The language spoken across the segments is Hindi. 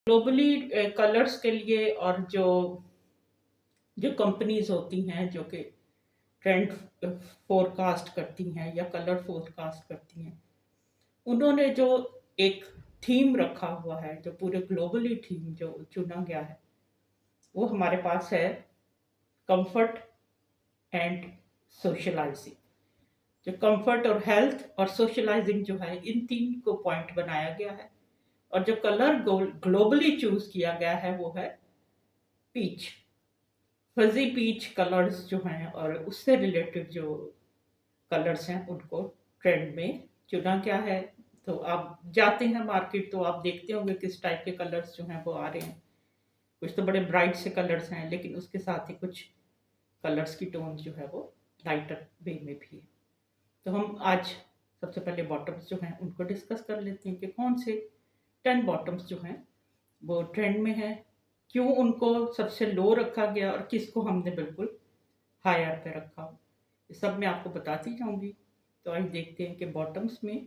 ग्लोबली कलर्स के लिए और जो जो कंपनीज होती हैं जो कि ट्रेंड फोरकास्ट करती हैं या कलर फोरकास्ट करती हैं, उन्होंने जो एक थीम रखा हुआ है, जो पूरे ग्लोबली थीम जो चुना गया है, वो हमारे पास है कंफर्ट एंड सोशलाइजिंग। जो कंफर्ट और हेल्थ और सोशलाइजिंग जो है, इन तीन को पॉइंट बनाया गया है। और जो कलर ग्लोबली चूज किया गया है वो है पीच। फजी पीच कलर्स जो हैं और उससे रिलेटेड जो कलर्स हैं उनको ट्रेंड में चुना क्या है। तो आप जाते हैं मार्केट तो आप देखते होंगे किस टाइप के कलर्स जो हैं वो आ रहे हैं। कुछ तो बड़े ब्राइट से कलर्स हैं, लेकिन उसके साथ ही कुछ कलर्स की टोन जो है वो लाइटर वे में भी है। तो हम आज सबसे पहले बॉटम्स जो हैं उनको डिस्कस कर लेते हैं कि कौन से 10 बॉटम्स जो हैं वो ट्रेंड में है, क्यों उनको सबसे लो रखा गया और किसको हमने बिल्कुल हायर पे रखा। ये सब मैं आपको बताती जाऊंगी। तो आज देखते हैं कि बॉटम्स में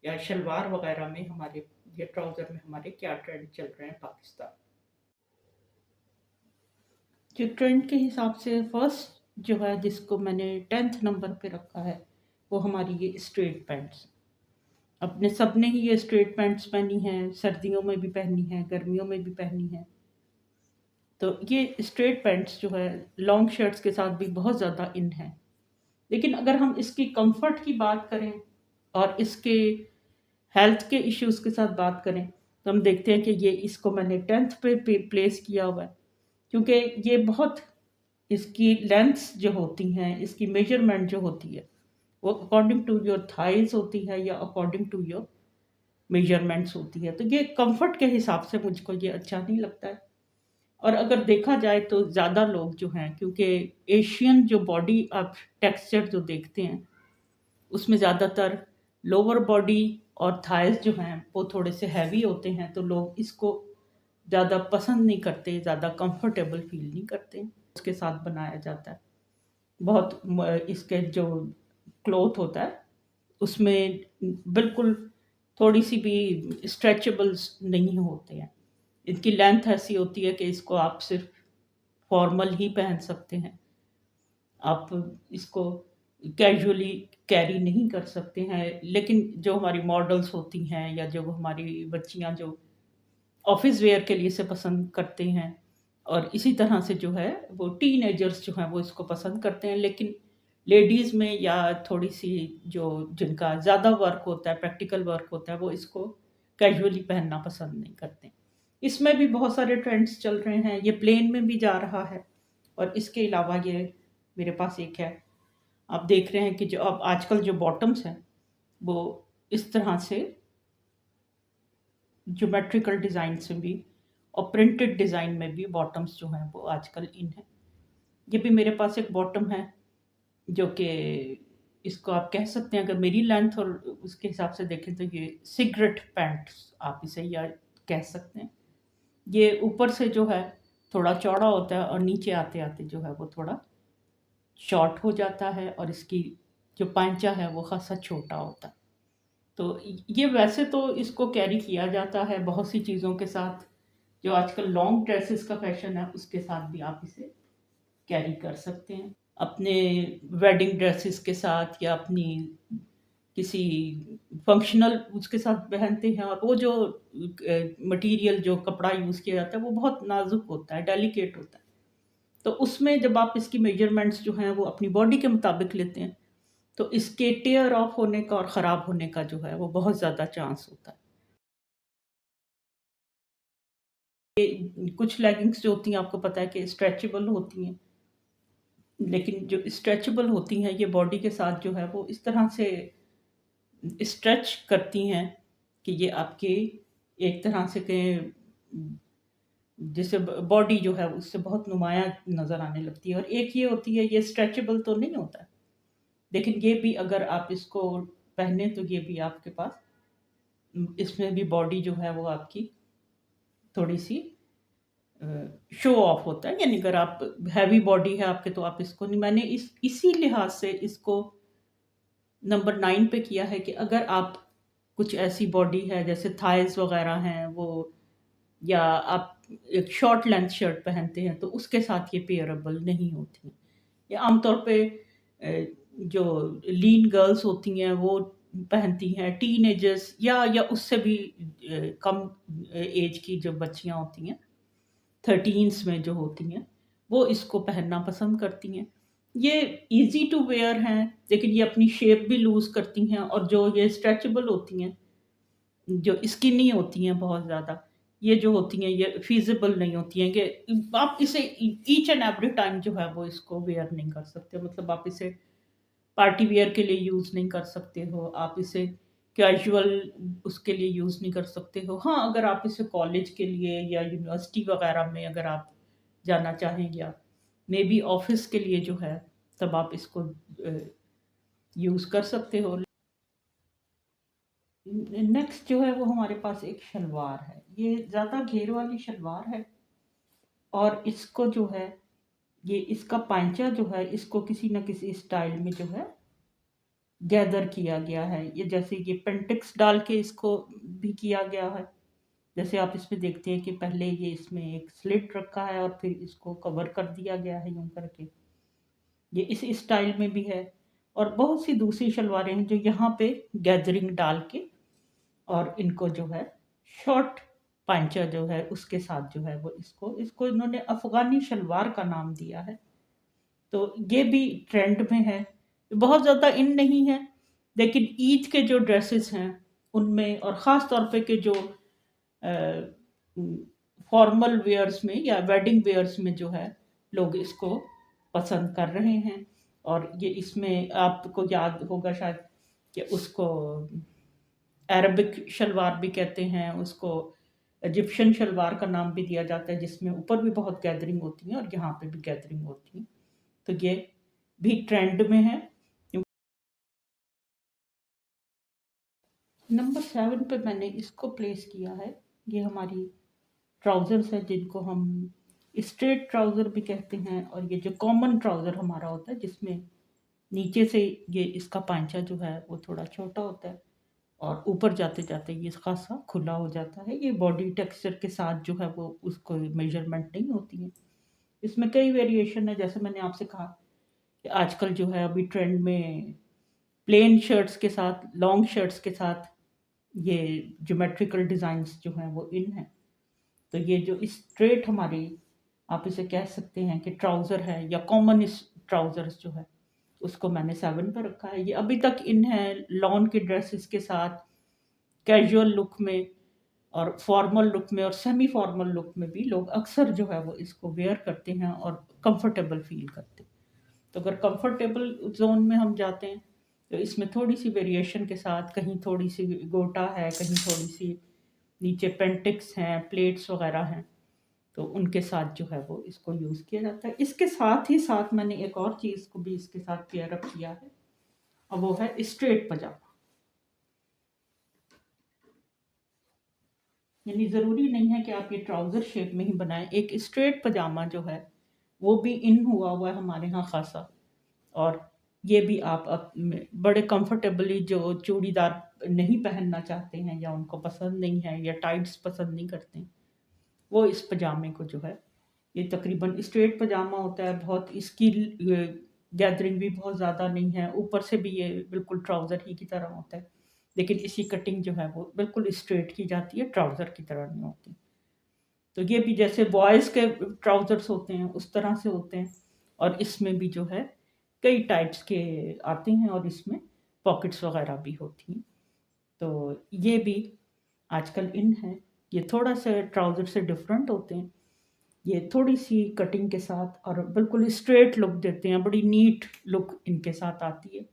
या शलवार वगैरह में हमारे, या ट्राउज़र में हमारे क्या ट्रेंड चल रहे हैं पाकिस्तान। जो ट्रेंड के हिसाब से फर्स्ट जो है जिसको मैंने 10th नंबर पे रखा है, वो हमारी ये स्ट्रेट पैंट्स। अपने सब ने ही ये स्ट्रेट पैंट्स पहनी हैं, सर्दियों में भी पहनी है, गर्मियों में भी पहनी है। तो ये स्ट्रेट पैंट्स जो है लॉन्ग शर्ट्स के साथ भी बहुत ज़्यादा इन है। लेकिन अगर हम इसकी कंफर्ट की बात करें और इसके हेल्थ के इश्यूज़ के साथ बात करें, तो हम देखते हैं कि ये इसको मैंने 10th पे प्लेस किया हुआ है। क्योंकि ये बहुत, इसकी लेंथ्स जो होती हैं, इसकी मेजरमेंट जो होती है, वो अकॉर्डिंग टू योर थाइज़ होती है या अकॉर्डिंग टू योर मेजरमेंट्स होती है। तो ये कंफर्ट के हिसाब से मुझको ये अच्छा नहीं लगता है। और अगर देखा जाए तो ज़्यादा लोग जो हैं, क्योंकि एशियन जो बॉडी आप टेक्सचर जो देखते हैं, उसमें ज़्यादातर लोअर बॉडी और थाइज़ जो हैं वो थोड़े से हैवी होते हैं, तो लोग इसको ज़्यादा पसंद नहीं करते, ज़्यादा कंफर्टेबल फील नहीं करते। उसके साथ बनाया जाता है बहुत इसके जो क्लॉथ होता है उसमें बिल्कुल थोड़ी सी भी स्ट्रेचेबल्स नहीं होते हैं। इनकी लेंथ ऐसी होती है कि इसको आप सिर्फ फॉर्मल ही पहन सकते हैं, आप इसको कैजुअली कैरी नहीं कर सकते हैं। लेकिन जो हमारी मॉडल्स होती हैं या जो हमारी बच्चियां जो ऑफिस वेयर के लिए इसे पसंद करते हैं, और इसी तरह से जो है वो टीनेजर्स जो हैं वो इसको पसंद करते हैं। लेकिन लेडीज़ में या थोड़ी सी जो जिनका ज़्यादा वर्क होता है, प्रैक्टिकल वर्क होता है, वो इसको कैजुअली पहनना पसंद नहीं करते। इसमें भी बहुत सारे ट्रेंड्स चल रहे हैं, ये प्लेन में भी जा रहा है। और इसके अलावा ये मेरे पास एक है, आप देख रहे हैं कि जो अब आजकल जो बॉटम्स हैं वो इस तरह से ज्योमेट्रिकल डिज़ाइन से भी और प्रिंटेड डिज़ाइन में भी बॉटम्स जो हैं वो आजकल इन है। ये भी मेरे पास एक बॉटम है जो कि इसको आप कह सकते हैं, अगर मेरी लेंथ और उसके हिसाब से देखें तो ये सिगरेट पैंट्स आप इसे या कह सकते हैं। ये ऊपर से जो है थोड़ा चौड़ा होता है और नीचे आते आते जो है वो थोड़ा शॉर्ट हो जाता है, और इसकी जो पांचा है वो खासा छोटा होता है। तो ये वैसे तो इसको कैरी किया जाता है बहुत सी चीज़ों के साथ। जो आजकल लॉन्ग ड्रेसेस का फैशन है उसके साथ भी आप इसे कैरी कर सकते हैं, अपने वेडिंग ड्रेसेस के साथ या अपनी किसी फंक्शनल उसके साथ पहनते हैं। और वो जो मटेरियल जो कपड़ा यूज़ किया जाता है वो बहुत नाजुक होता है, डेलिकेट होता है। तो उसमें जब आप इसकी मेजरमेंट्स जो हैं वो अपनी बॉडी के मुताबिक लेते हैं, तो इसके टेयर ऑफ होने का और ख़राब होने का जो है वो बहुत ज़्यादा चांस होता है। कुछ लेगिंग्स जो होती हैं आपको पता है कि स्ट्रेचेबल होती हैं, लेकिन जो स्ट्रेचेबल होती हैं ये बॉडी के साथ जो है वो इस तरह से स्ट्रेच करती हैं कि ये आपके एक तरह से कहें, जैसे बॉडी जो है उससे बहुत नुमायाँ नज़र आने लगती है। और एक ये होती है, ये स्ट्रेचेबल तो नहीं होता है, लेकिन ये भी अगर आप इसको पहने तो ये भी आपके पास इसमें भी बॉडी जो है वो आपकी थोड़ी सी शो ऑफ होता है। यानी अगर आप हैवी बॉडी है आपके तो आप इसको नहीं, मैंने इसी लिहाज से इसको नंबर 9 पे किया है कि अगर आप कुछ ऐसी बॉडी है जैसे थाइज़ वगैरह हैं वो या आप एक शॉर्ट लेंथ शर्ट पहनते हैं तो उसके साथ ये पेयरेबल नहीं होती। ये आमतौर पे जो लीन गर्ल्स होती हैं वो पहनती हैं, टीनेजर्स या उससे भी कम एज की जो बच्चियां होती हैं, 13s में जो होती हैं, वो इसको पहनना पसंद करती हैं। ये इजी टू वेयर हैं, लेकिन ये अपनी शेप भी लूज करती हैं, और जो ये स्ट्रेचेबल होती हैं, जो स्किनी होती हैं बहुत ज़्यादा, ये जो होती हैं ये फ़ीज़िबल नहीं होती हैं कि आप इसे ईच एंड एवरी टाइम जो है वो इसको वेयर नहीं कर सकते। मतलब आप इसे पार्टी वियर के लिए यूज़ नहीं कर सकते हो, आप इसे कैजुअल उसके लिए यूज़ नहीं कर सकते हो। हाँ, अगर आप इसे कॉलेज के लिए या यूनिवर्सिटी वग़ैरह में अगर आप जाना चाहें, या मेबी ऑफ़िस के लिए जो है, तब आप इसको यूज़ कर सकते हो। नेक्स्ट जो है वो हमारे पास एक शलवार है। ये ज़्यादा घेर वाली शलवार है, और इसको जो है, ये इसका पांचा जो है, इसको किसी न किसी स्टाइल में जो है गैदर किया गया है। ये जैसे ये पेंटिक्स डाल के इसको भी किया गया है। जैसे आप इसमें देखते हैं कि पहले ये इसमें एक स्लिट रखा है और फिर इसको कवर कर दिया गया है यूं करके। ये इस स्टाइल में भी है, और बहुत सी दूसरी शलवारें हैं जो यहाँ पे गैदरिंग डाल के, और इनको जो है शॉर्ट पांचा जो है उसके साथ जो है वो इसको इसको इन्होंने अफ़गानी शलवार का नाम दिया है। तो ये भी ट्रेंड में है। बहुत ज़्यादा इन नहीं है, लेकिन ईद के जो ड्रेसेस हैं उनमें, और ख़ास तौर पे के जो फॉर्मल वेयर्स में या वेडिंग वेयर्स में जो है लोग इसको पसंद कर रहे हैं। और ये इसमें आपको याद होगा शायद कि उसको अरबिक शलवार भी कहते हैं, उसको इजिप्शियन शलवार का नाम भी दिया जाता है, जिसमें ऊपर भी बहुत गैदरिंग होती है और यहाँ पे भी गैदरिंग होती है। तो ये भी ट्रेंड में है। नंबर 7 पे मैंने इसको प्लेस किया है। ये हमारी ट्राउज़र्स है, जिनको हम स्ट्रेट ट्राउज़र भी कहते हैं, और ये जो कॉमन ट्राउज़र हमारा होता है जिसमें नीचे से ये इसका पांचा जो है वो थोड़ा छोटा होता है, और ऊपर जाते-जाते ये खासा खुला हो जाता है। ये बॉडी टेक्सचर के साथ जो है वो उसको मेज़रमेंट नहीं होती है। इसमें कई वेरिएशन है, जैसे मैंने आपसे कहा कि आजकल जो है अभी ट्रेंड में प्लेन शर्ट्स के साथ, लॉन्ग शर्ट्स के साथ ये ज्योमेट्रिकल डिज़ाइन्स जो हैं वो इन हैं। तो ये जो स्ट्रेट हमारी, आप इसे कह सकते हैं कि ट्राउज़र है, या कॉमन इस ट्राउज़र्स जो है, उसको मैंने 7 पे रखा है। ये अभी तक इन है लॉन के ड्रेसेस के साथ, कैजुअल लुक में, और फॉर्मल लुक में, और सेमी फॉर्मल लुक में भी लोग अक्सर जो है वो इसको वेयर करते हैं और कंफर्टेबल फील करते हैं। तो अगर कंफर्टेबल ज़ोन में हम जाते हैं, तो इसमें थोड़ी-सी वेरिएशन के साथ, कहीं थोड़ी-सी गोटा है, कहीं थोड़ी-सी नीचे पेंटिक्स हैं, प्लेट्स वगैरह हैं, तो उनके साथ जो है वो इसको यूज़ किया जाता है। इसके साथ ही साथ मैंने एक और चीज़ को भी इसके साथ पेयर अप किया है, और वो है स्ट्रेट पजामा। यानी ज़रूरी नहीं है कि आप ये ट्राउज़र शेप में ही बनाएँ। एक स्ट्रेट पजामा जो है, वो भी इन हुआ हुआ है हमारे यहाँ ख़ासा। और ये भी आप बड़े कंफर्टेबली, जो चूड़ीदार नहीं पहनना चाहते हैं, या उनको पसंद नहीं है, या टाइट्स पसंद नहीं करते हैं, वो इस पजामे को जो है, ये तकरीबन स्ट्रेट पजामा होता है। बहुत इसकी गैदरिंग भी बहुत ज़्यादा नहीं है, ऊपर से भी ये बिल्कुल ट्राउज़र ही की तरह होता है, लेकिन इसकी कटिंग जो है वो बिल्कुल स्ट्रेट की जाती है, ट्राउज़र की तरह नहीं होती। तो ये भी जैसे बॉयज़ के ट्राउज़र्स होते हैं उस तरह से होते हैं, और इसमें भी जो है कई टाइप्स के आते हैं, और इसमें पॉकेट्स वगैरह भी होती हैं। तो ये भी आजकल इन है। ये थोड़ा-सा ट्राउज़र से डिफरेंट होते हैं। ये थोड़ी-सी कटिंग के साथ और बिल्कुल स्ट्रेट लुक देते हैं, बड़ी नीट लुक इनके साथ आती है।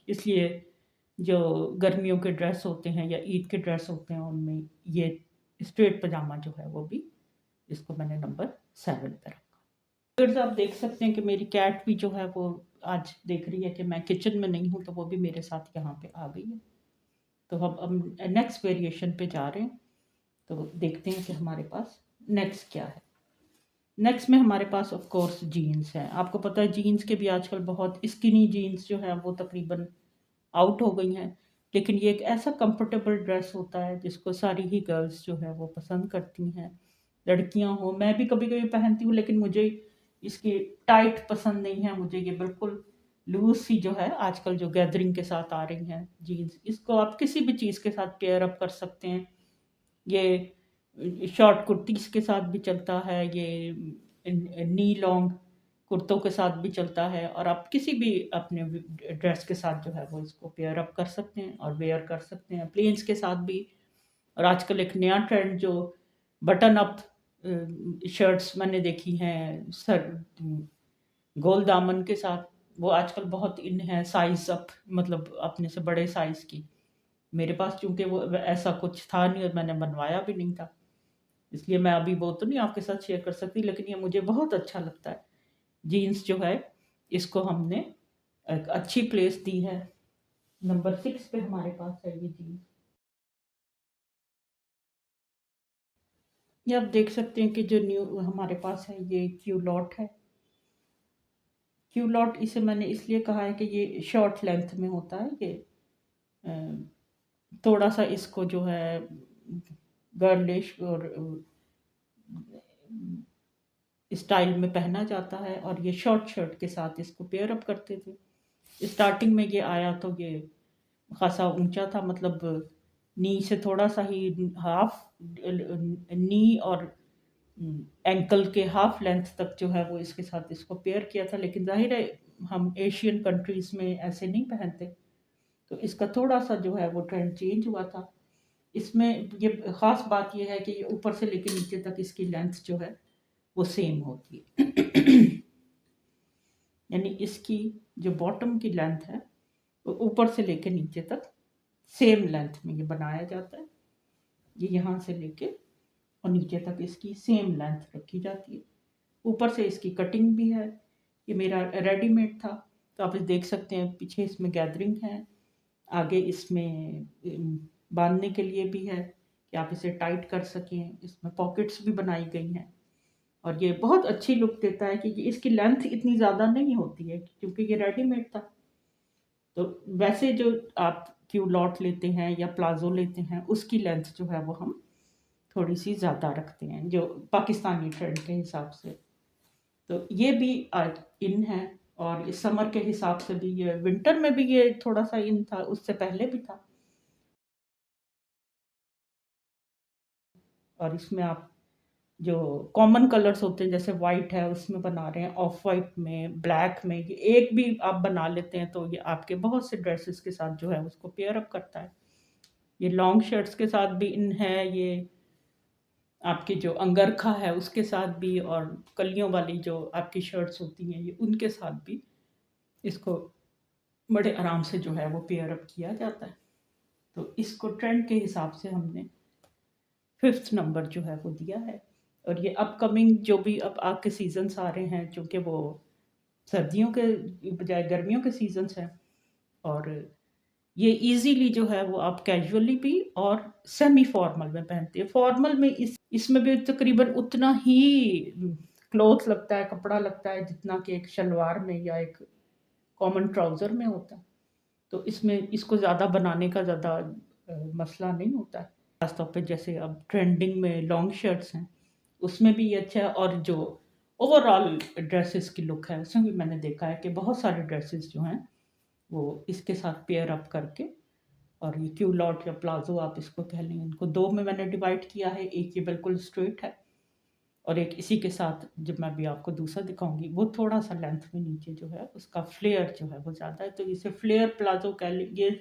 इसलिए जो गर्मियों के ड्रेस होते हैं या ईद के ड्रेस होते हैं, उनमें ये स्ट्रेट पजामा जो है वो भी, इसको मैंने नंबर 7 पे रखा। फिर आप देख सकते हैं कि मेरी कैट भी जो है वो आज देख रही है कि मैं किचन में नहीं हूँ, तो वो भी मेरे साथ यहाँ पे आ गई है। तो अब नेक्स्ट वेरिएशन पे जा रहे हैं, तो देखते हैं कि हमारे पास नेक्स्ट क्या है। नेक्स्ट में हमारे पास ऑफ कोर्स जीन्स है। आपको पता है जीन्स के भी आजकल बहुत स्किनी जीन्स जो है वो तकरीबन आउट हो गई हैं। लेकिन ये एक ऐसा कंफर्टेबल ड्रेस होता है जिसको सारी ही गर्ल्स जो है वो पसंद करती हैं। लड़कियां हो, मैं भी कभी कभी पहनती हूँ, लेकिन मुझे इसकी टाइट पसंद नहीं है। मुझे ये बिल्कुल लूज सी जो है आजकल जो गैदरिंग के साथ आ रही है जीन्स, इसको आप किसी भी चीज़ के साथ पेयर अप कर सकते हैं। ये शॉर्ट कुर्तीज़ के साथ भी चलता है, ये नी लॉन्ग कुर्तों के साथ भी चलता है, और आप किसी भी अपने ड्रेस के साथ जो है वो इसको पेयर अप कर सकते हैं और वेयर कर सकते हैं, प्लेन्स के साथ भी। और आजकल एक नया ट्रेंड जो बटन अप शर्ट्स मैंने देखी हैं सर, गोल दामन के साथ, वो आजकल बहुत इन है, साइज अप, मतलब अपने से बड़े साइज की। मेरे पास चूंकि वो ऐसा कुछ था नहीं और मैंने बनवाया भी नहीं था, इसलिए मैं अभी वो तो नहीं आपके साथ शेयर कर सकती, लेकिन ये मुझे बहुत अच्छा लगता है। जीन्स जो है, इसको हमने एक अच्छी प्लेस दी है। नंबर 6 पे हमारे पास है ये जीन्स। ये आप देख सकते हैं कि जो न्यू हमारे पास है ये क्यू लॉट है। क्यू लॉट इसे मैंने इसलिए कहा है कि ये शॉर्ट लेंथ में होता है। ये अ, थोड़ा सा इसको जो है गर्लिश और स्टाइल में पहना जाता है, और ये शॉर्ट शर्ट के साथ इसको पेयर अप करते थे। स्टार्टिंग में ये आया तो ये खासा ऊंचा था, मतलब नी से थोड़ा सा ही, हाफ नी और एंकल के हाफ लेंथ तक जो है वो इसके साथ इसको पेयर किया था। लेकिन जाहिर है हम एशियन कंट्रीज में ऐसे नहीं पहनते, तो इसका थोड़ा सा जो है वो ट्रेंड चेंज हुआ था। इसमें ये ख़ास बात ये है कि ये ऊपर से लेकर नीचे तक इसकी लेंथ जो है वो सेम होती है। यानी इसकी जो बॉटम की लेंथ है वो ऊपर से लेकर नीचे तक सेम लेंथ में ये बनाया जाता है। ये यहाँ से लेके और नीचे तक इसकी सेम लेंथ रखी जाती है। ऊपर से इसकी कटिंग भी है। ये मेरा रेडीमेड था, तो आप देख सकते हैं पीछे इसमें गैदरिंग है, आगे इसमें बांधने के लिए भी है कि आप इसे टाइट कर सकें। इसमें पॉकेट्स भी बनाई गई हैं, और ये बहुत अच्छी लुक देता है क्योंकि इसकी लेंथ इतनी ज़्यादा नहीं होती है क्योंकि ये रेडीमेड था। तो वैसे जो आप क्यू लॉट लेते हैं या प्लाज़ो लेते हैं, उसकी लेंथ जो है वो हम थोड़ी सी ज़्यादा रखते हैं जो पाकिस्तानी ट्रेंड के हिसाब से। तो ये भी आज इन है, और इस समर के हिसाब से भी, ये विंटर में भी ये थोड़ा सा इन था, उससे पहले भी था। और इसमें आप जो कॉमन कलर्स होते हैं जैसे वाइट है उसमें बना रहे हैं, ऑफ वाइट में, ब्लैक में, ये एक भी आप बना लेते हैं तो ये आपके बहुत से ड्रेसेस के साथ जो है उसको पेयर अप करता है। ये लॉन्ग शर्ट्स के साथ भी इन है, ये आपकी जो अंगरखा है उसके साथ भी, और कलियों वाली जो आपकी शर्ट्स होती हैं ये उनके साथ भी इसको बड़े आराम से जो है वो पेयर अप किया जाता है। तो इसको ट्रेंड के हिसाब से हमने 5th नंबर जो है वो दिया है। और ये अपकमिंग जो भी अब आपके सीजन्स आ रहे हैं, चूँकि वो सर्दियों के बजाय गर्मियों के सीजन्स हैं, और ये इजीली जो है वो आप कैजुअली भी और सेमी फॉर्मल में पहनते हैं। फॉर्मल में इसमें भी तकरीबन उतना ही क्लॉथ लगता है, कपड़ा लगता है, जितना कि एक शलवार में या एक कॉमन ट्राउज़र में होता है। तो इसमें इसको ज़्यादा बनाने का ज़्यादा मसला नहीं होता है। खास तौर पे जैसे अब ट्रेंडिंग में लॉन्ग शर्ट्स हैं, उसमें भी ये अच्छा है। और जो ओवरऑल ड्रेसेस की लुक है उसमें भी मैंने देखा है कि बहुत सारे ड्रेसेस जो हैं वो इसके साथ पेयर अप करके, और ये क्यू लॉट या प्लाजो आप इसको कह लें, इनको दो में मैंने डिवाइड किया है। एक ये बिल्कुल स्ट्रेट है, और एक इसी के साथ जब मैं भी आपको दूसरा दिखाऊंगी वो थोड़ा सा लेंथ में नीचे जो है उसका फ्लेयर जो है वो ज़्यादा है, तो इसे फ्लेयर प्लाजो कह लें। ये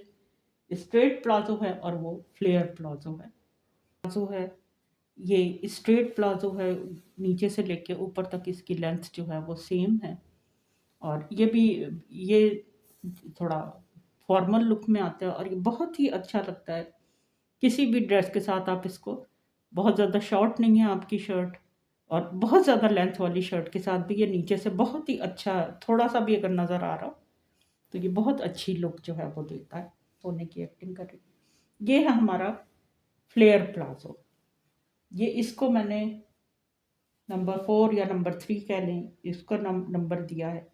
स्ट्रेट प्लाजो है और वो फ्लेयर प्लाजो है। प्लाजो है, ये स्ट्रेट प्लाजो है, नीचे से लेके ऊपर तक इसकी लेंथ जो है वो सेम है। और ये भी, ये थोड़ा फॉर्मल लुक में आता है और ये बहुत ही अच्छा लगता है किसी भी ड्रेस के साथ। आप इसको, बहुत ज़्यादा शॉर्ट नहीं है आपकी शर्ट और बहुत ज़्यादा लेंथ वाली शर्ट के साथ भी ये नीचे से बहुत ही अच्छा, थोड़ा सा भी अगर नज़र आ रहा हो तो ये बहुत अच्छी लुक जो है वो देता है, सोने की एक्टिंग कर रही। ये है हमारा फ्लेयर प्लाजो। ये इसको मैंने नंबर 4 या नंबर 3 कह लें, इसका नंबर दिया है।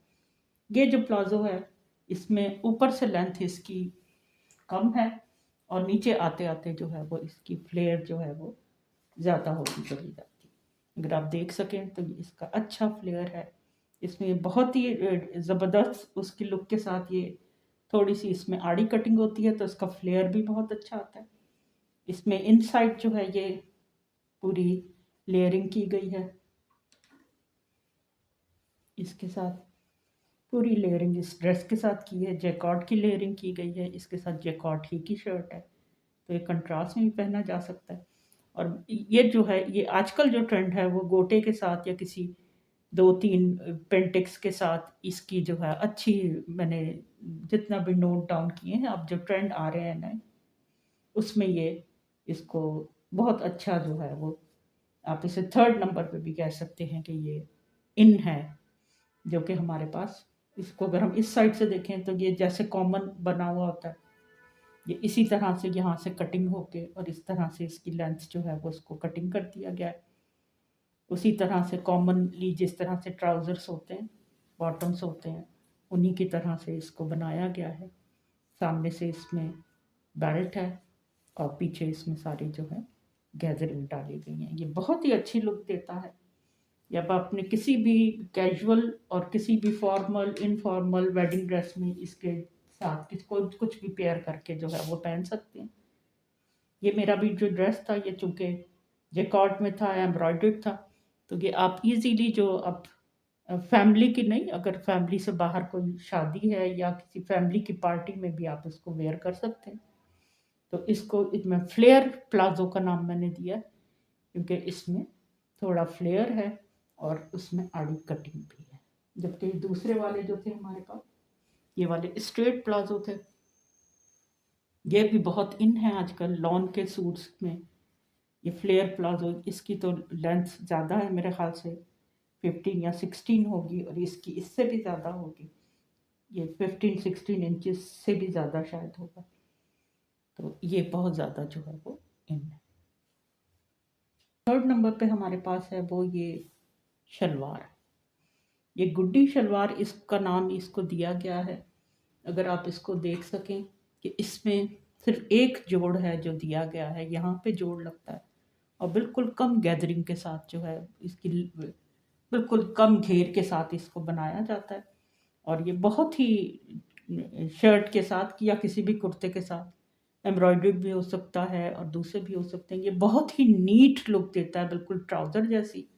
ये जो प्लाजो है इसमें ऊपर से लेंथ इसकी कम है, और नीचे आते आते जो है वो इसकी फ्लेयर जो है वो ज़्यादा होती चली जाती है। अगर आप देख सकें तो ये इसका अच्छा फ्लेयर है। इसमें बहुत ही ज़बरदस्त उसकी लुक के साथ ये थोड़ी सी इसमें आड़ी कटिंग होती है, तो इसका फ्लेयर भी बहुत अच्छा आता है। इसमें इनसाइड जो है ये पूरी लेयरिंग की गई है, इसके साथ पूरी लेयरिंग इस ड्रेस के साथ की है। जैकॉट की लेयरिंग की गई है, इसके साथ जैकॉट ही की शर्ट है, तो ये कंट्रास्ट में भी पहना जा सकता है। और ये जो है ये आजकल जो ट्रेंड है वो गोटे के साथ या किसी 2-3 पेंटिक्स के साथ इसकी जो है अच्छी, मैंने जितना भी नोट डाउन किए हैं, अब जो ट्रेंड आ रहे हैं नए, उसमें ये इसको बहुत अच्छा जो है वो, आप इसे थर्ड नंबर पे भी कह सकते हैं कि ये इन है, जो कि हमारे पास, इसको अगर हम इस साइड से देखें तो ये जैसे कॉमन बना हुआ होता है, ये इसी तरह से यहाँ से कटिंग होके और इस तरह से इसकी लेंथ जो है वो इसको कटिंग कर दिया गया है। उसी तरह से कॉमनली जिस तरह से ट्राउज़र्स होते हैं, बॉटम्स होते हैं, उन्हीं की तरह से इसको बनाया गया है। सामने से इसमें बेल्ट है और पीछे इसमें सारी जो है गैदरिंग डाली गई हैं। ये बहुत ही अच्छी लुक देता है। जब आपने किसी भी कैजुअल और किसी भी फॉर्मल, इनफॉर्मल वेडिंग ड्रेस में इसके साथ किसको कुछ भी पेयर करके जो है वो पहन सकते हैं। ये मेरा भी जो ड्रेस था ये चूँकि जैकॉर्ड में था, एम्ब्रॉयडर्ड था, तो ये आप इजीली जो आप फैमिली की नहीं, अगर फैमिली से बाहर कोई शादी है या किसी फैमिली की पार्टी में भी आप इसको वेयर कर सकते हैं। तो इसको इसमें फ्लेयर प्लाजो का नाम मैंने दिया है, क्योंकि इसमें थोड़ा फ्लेयर है और उसमें आड़ी कटिंग भी है। जबकि दूसरे वाले जो थे हमारे पास, ये वाले स्ट्रेट प्लाजो थे, ये भी बहुत इन है आजकल लॉन के सूट्स में। ये फ्लेयर प्लाजो, इसकी तो लेंथ ज़्यादा है, मेरे ख्याल से 15 या 16 होगी, और इसकी इससे भी ज़्यादा होगी, ये 15-16 इंचेस से भी ज़्यादा शायद होगा। तो ये बहुत ज़्यादा जो है वो इन है। थर्ड नंबर पे हमारे पास है वो ये शलवार, ये गुड्डी शलवार इसका नाम इसको दिया गया है। अगर आप इसको देख सकें कि इसमें सिर्फ एक जोड़ है जो दिया गया है, यहाँ पे जोड़ लगता है, और बिल्कुल कम गैदरिंग के साथ जो है इसकी बिल्कुल कम घेर के साथ इसको बनाया जाता है। और ये बहुत ही शर्ट के साथ या किसी भी कुर्ते के साथ एम्ब्रॉयडर्ड भी हो सकता है और दूसरे भी हो सकते हैं। ये बहुत ही नीट लुक देता है, बिल्कुल ट्राउज़र जैसी।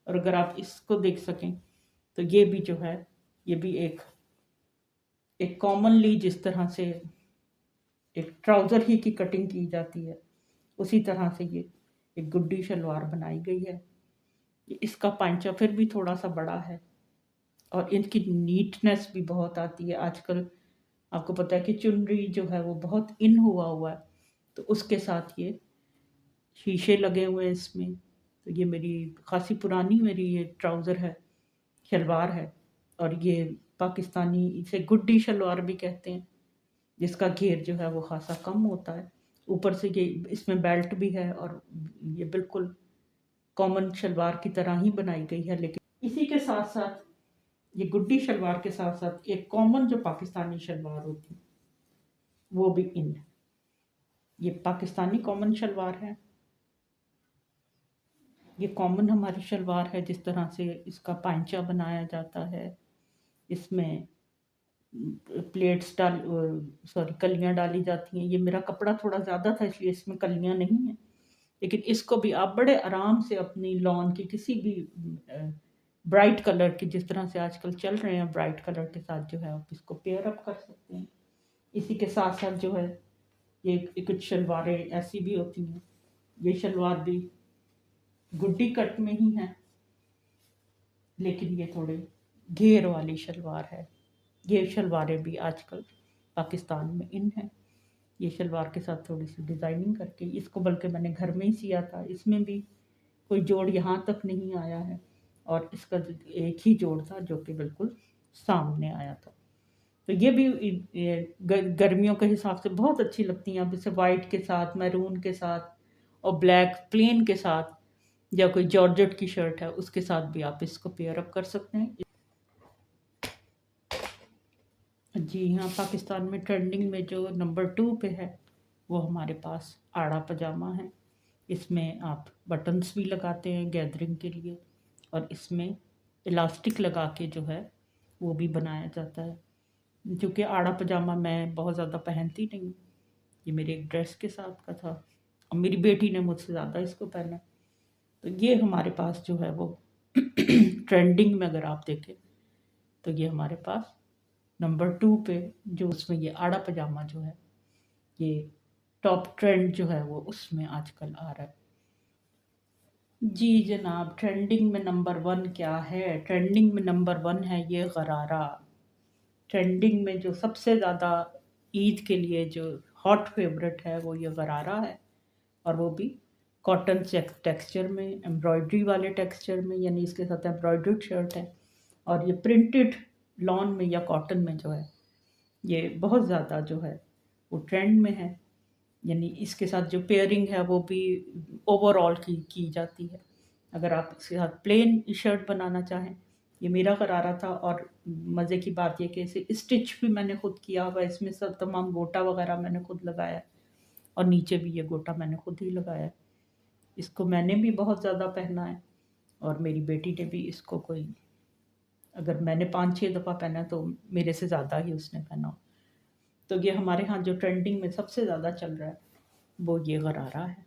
और अगर आप इसको देख सकें तो ये भी जो है, ये भी एक एक कॉमनली जिस तरह से एक ट्राउज़र ही की कटिंग की जाती है, उसी तरह से ये एक गुड्डी शलवार बनाई गई है। इसका पांचा फिर भी थोड़ा सा बड़ा है और इनकी नीटनेस भी बहुत आती है। आजकल आपको पता है कि चुनरी जो है वो बहुत इन हुआ हुआ है, तो उसके साथ ये शीशे लगे हुए हैं इसमें। तो ये मेरी खासी पुरानी मेरी ये ट्राउज़र है, शलवार है, और ये पाकिस्तानी इसे गुड्डी शलवार भी कहते हैं, जिसका घेर जो है वो खासा कम होता है। ऊपर से ये इसमें बेल्ट भी है और ये बिल्कुल कॉमन शलवार की तरह ही बनाई गई है। लेकिन इसी के साथ साथ ये गुड्डी शलवार के साथ साथ एक कॉमन जो पाकिस्तानी शलवार होती है वो भी इन है। ये पाकिस्तानी कॉमन शलवार है, ये कॉमन हमारी शलवार है। जिस तरह से इसका पांचा बनाया जाता है, इसमें प्लेट्स डाल सॉरी कलियां डाली जाती हैं। ये मेरा कपड़ा थोड़ा ज़्यादा था इसलिए इसमें कलियां नहीं हैं, लेकिन इसको भी आप बड़े आराम से अपनी लॉन की किसी भी ब्राइट कलर की, जिस तरह से आजकल चल रहे हैं ब्राइट कलर के साथ जो है आप इसको पेयर अप कर सकते हैं। इसी के साथ साथ जो है ये कुछ शलवारें ऐसी भी होती हैं, ये शलवार भी गुड्डी कट में ही है, लेकिन ये थोड़े घेर वाली शलवार है। ये शलवारें भी आजकल पाकिस्तान में इन है। ये शलवार के साथ थोड़ी सी डिज़ाइनिंग करके, इसको बल्कि मैंने घर में ही सिया था, इसमें भी कोई जोड़ यहाँ तक नहीं आया है, और इसका एक ही जोड़ था जो कि बिल्कुल सामने आया था। तो ये भी गर्मियों के हिसाब से बहुत अच्छी लगती हैं। आप इसे वाइट के साथ, मैरून के साथ और ब्लैक प्लेन के साथ, या कोई जॉर्जेट की शर्ट है उसके साथ भी आप इसको पेयर अप कर सकते हैं। जी हाँ, पाकिस्तान में ट्रेंडिंग में जो नंबर 2 पे है वो हमारे पास आड़ा पजामा है। इसमें आप बटन्स भी लगाते हैं गैदरिंग के लिए, और इसमें इलास्टिक लगा के जो है वो भी बनाया जाता है। क्योंकि आड़ा पजामा मैं बहुत ज़्यादा पहनती नहीं हूँ, ये मेरे एक ड्रेस के साथ का था और मेरी बेटी ने मुझसे ज़्यादा इसको पहना। तो ये हमारे पास जो है वो ट्रेंडिंग में अगर आप देखें तो ये हमारे पास नंबर 2 पे जो उसमें ये आड़ा पजामा जो है, ये टॉप ट्रेंड जो है वो उसमें आजकल आ रहा है। जी जनाब, ट्रेंडिंग में नंबर 1 क्या है? ट्रेंडिंग में नंबर 1 है ये गरारा। ट्रेंडिंग में जो सबसे ज़्यादा ईद के लिए जो हॉट फेवरेट है वो ये गरारा है, और वो भी कॉटन टेक्सचर में, एम्ब्रॉयडरी वाले टेक्सचर में, यानी इसके साथ एम्ब्रॉयडर्ड शर्ट है। और ये प्रिंटेड लॉन में या कॉटन में जो है ये बहुत ज़्यादा जो है वो ट्रेंड में है। यानी इसके साथ जो पेयरिंग है वो भी ओवरऑल की जाती है। अगर आप इसके साथ प्लेन शर्ट बनाना चाहें, ये मेरा गरारा था। और मज़े की बात ये कि इसे स्टिच भी मैंने खुद किया हुआ है, इसमें सब तमाम गोटा वगैरह मैंने खुद लगाया है, और नीचे भी ये गोटा मैंने खुद ही लगाया है। इसको मैंने भी बहुत ज़्यादा पहना है, और मेरी बेटी ने भी इसको कोई, अगर मैंने 5-6 दफ़ा पहना है तो मेरे से ज़्यादा ही उसने पहना हो। तो ये हमारे यहाँ जो ट्रेंडिंग में सबसे ज़्यादा चल रहा है वो ये गरारा है।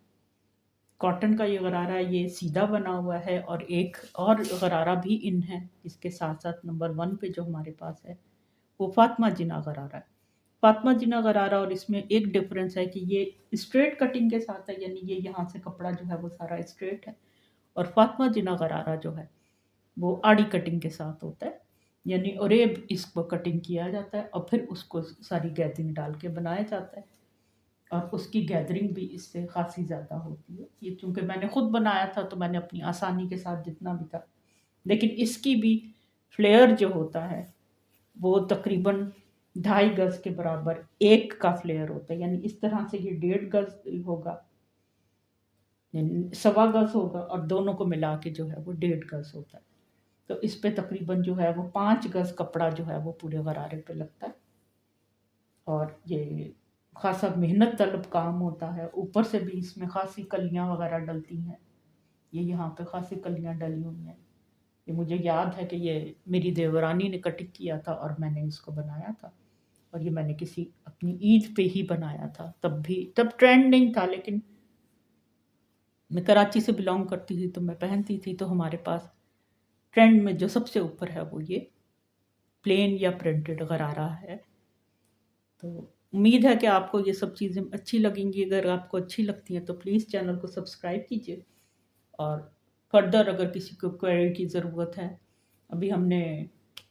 कॉटन का ये गरारा है, ये सीधा बना हुआ है, और एक और गरारा भी इन है इसके साथ साथ नंबर 1 पे जो हमारे पास है वो फातिमा जिना गरारा है। फातिमा जिना गरारा, और इसमें एक डिफरेंस है कि ये स्ट्रेट कटिंग के साथ है, यानी ये यहाँ से कपड़ा जो है वो सारा स्ट्रेट है। और फातिमा जिना गरारा जो है वो आड़ी कटिंग के साथ होता है, यानी ओरेब इसको कटिंग किया जाता है और फिर उसको सारी गैदरिंग डाल के बनाया जाता है, और उसकी गैदरिंग भी इससे खासी ज़्यादा होती है। ये चूँकि मैंने खुद बनाया था तो मैंने अपनी आसानी के साथ जितना भी था, लेकिन इसकी भी फ्लेयर जो होता है वो तकरीबन 2.5 गज़ के बराबर एक का फ्लेयर होता है, यानी इस तरह से ये 1.5 गज़ होगा, यानी 1.25 गज़ होगा, और दोनों को मिला के जो है वो 1.5 गज़ होता है। तो इस पे तकरीबन जो है वो 5 गज़ कपड़ा जो है वो पूरे गरारे पे लगता है, और ये ख़ासा मेहनत तलब काम होता है। ऊपर से भी इसमें ख़ासी कलियाँ वग़ैरह डलती हैं, ये यहाँ पे ख़ासी कलियाँ डली हुई हैं। ये मुझे याद है कि ये मेरी देवरानी ने कटिंग किया था और मैंने इसको बनाया था, और ये मैंने किसी अपनी ईद पे ही बनाया था। तब ट्रेंड नहीं था, लेकिन मैं कराची से बिलॉन्ग करती थी तो मैं पहनती थी, तो हमारे पास ट्रेंड में जो सबसे ऊपर है वो ये प्लेन या प्रिंटेड गरारा है। तो उम्मीद है कि आपको ये सब चीज़ें अच्छी लगेंगी। अगर आपको अच्छी लगती हैं तो प्लीज़ चैनल को सब्सक्राइब कीजिए, और फर्दर अगर किसी को क्वेरी की ज़रूरत है, अभी हमने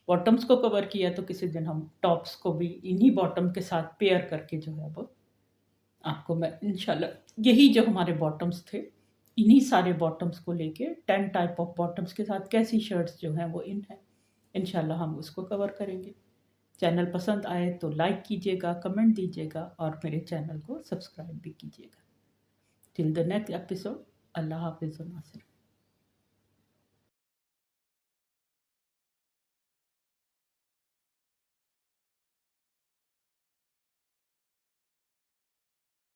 बॉटम्स को कवर किया, तो किसी दिन हम टॉप्स को भी इन्हीं बॉटम के साथ पेयर करके जो है वो आपको मैं इंशाल्लाह, यही जो हमारे बॉटम्स थे, इन्हीं सारे बॉटम्स को लेके 10 टाइप ऑफ बॉटम्स के साथ कैसी शर्ट्स जो हैं वो इन है, इंशाल्लाह हम उसको कवर करेंगे। चैनल पसंद आए तो लाइक कीजिएगा, कमेंट दीजिएगा, और मेरे चैनल को सब्सक्राइब भी कीजिएगा। टिल द नेक्स्ट एपिसोड, अल्लाह हाफ़िज़ व नासिर।